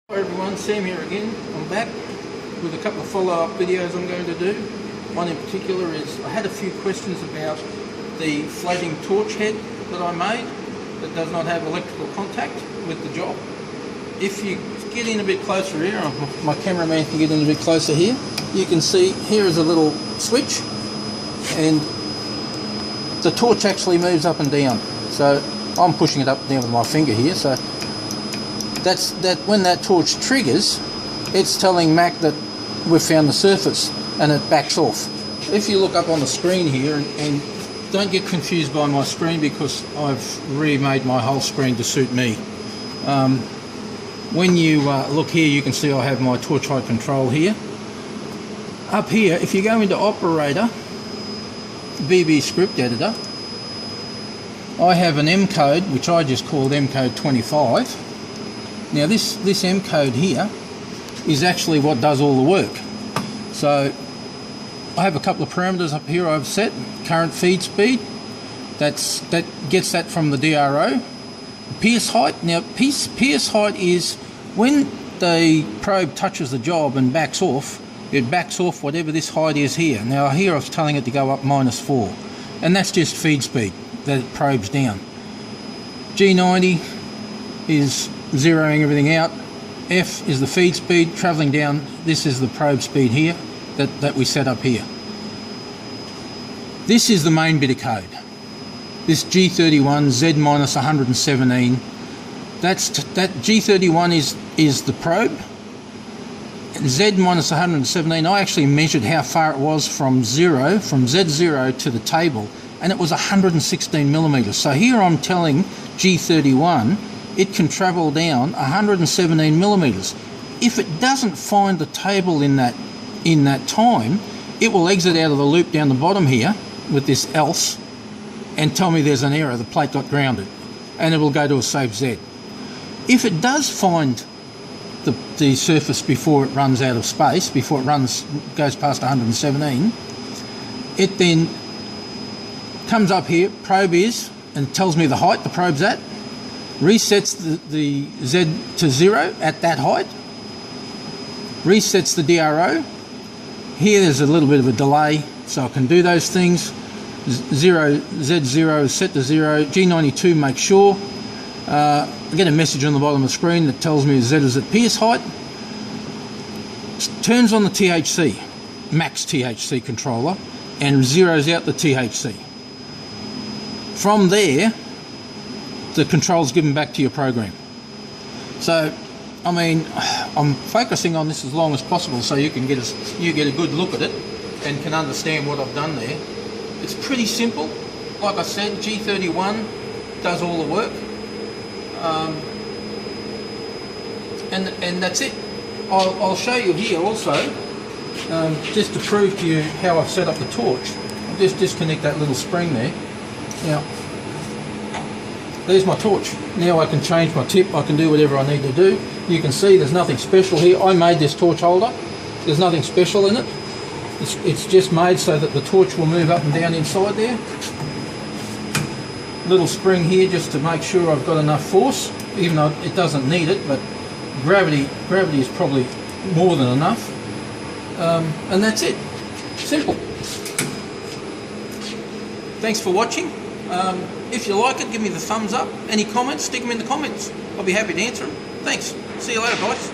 Hi everyone, Sam here again. I'm back with a couple of follow-up videos I'm going to do. One in particular is I had a few questions about the floating torch head that I made that does not have electrical contact with the job. If you get in a bit closer here, my cameraman can get in a bit closer here, you can see here is a little switch and the torch actually moves up and down. So I'm pushing it up and down with my finger here, so that when that torch triggers, it's telling Mac that we've found the surface and it backs off. If you look up on the screen here, and don't get confused by my screen because I've remade my whole screen to suit me. When you look here, you can see I have my torch height control here. Up here, if you go into operator, VB script editor, I have an M code which I just called M code 25. Now this M code here is actually what does all the work. So I have a couple of parameters up here I've set. Current feed speed, that gets that from the DRO. Pierce height, now pierce height is when the probe touches the job and backs off, it backs off whatever this height is here. Now here I was telling it to go up -4, and that's just feed speed that it probes down. G90 is zeroing everything out. F is the feed speed travelling down. This is the probe speed here that we set up here. This is the main bit of code. This G31 Z-117. That G31 is the probe. Z-117, I actually measured how far it was from Z0 to the table, and it was 116 millimeters. So here I'm telling G31 it can travel down 117 millimeters. If it doesn't find the table in that time, it will exit out of the loop down the bottom here with this else and tell me there's an error, the plate got grounded, and it will go to a safe Z. If it does find the surface before it runs out of space, before it goes past 117, it then comes up here, probe is, and tells me the height the probe's at, resets the Z to 0 at that height, resets the DRO. Here there's a little bit of a delay, so I can do those things. Z0 is set to 0, G92 make sure. I get a message on the bottom of the screen that tells me Z is at pierce height. Turns on the THC, max THC controller, and zeroes out the THC. From there, the control's given back to your program. So, I mean, I'm focusing on this as long as possible so you get a good look at it and can understand what I've done there. It's pretty simple. Like I said, G31 does all the work, and that's it. I'll show you here also, just to prove to you how I've set up the torch. I'll just disconnect that little spring there. Now, there's my torch. Now I can change my tip, I can do whatever I need to do. You can see there's nothing special here. I made this torch holder. There's nothing special in it. It's just made so that the torch will move up and down inside there. Little spring here just to make sure I've got enough force, even though it doesn't need it, but gravity is probably more than enough. And that's it. Simple. Thanks for watching. If you like it, give me the thumbs up. Any comments, stick them in the comments. I'll be happy to answer them. Thanks. See you later, guys.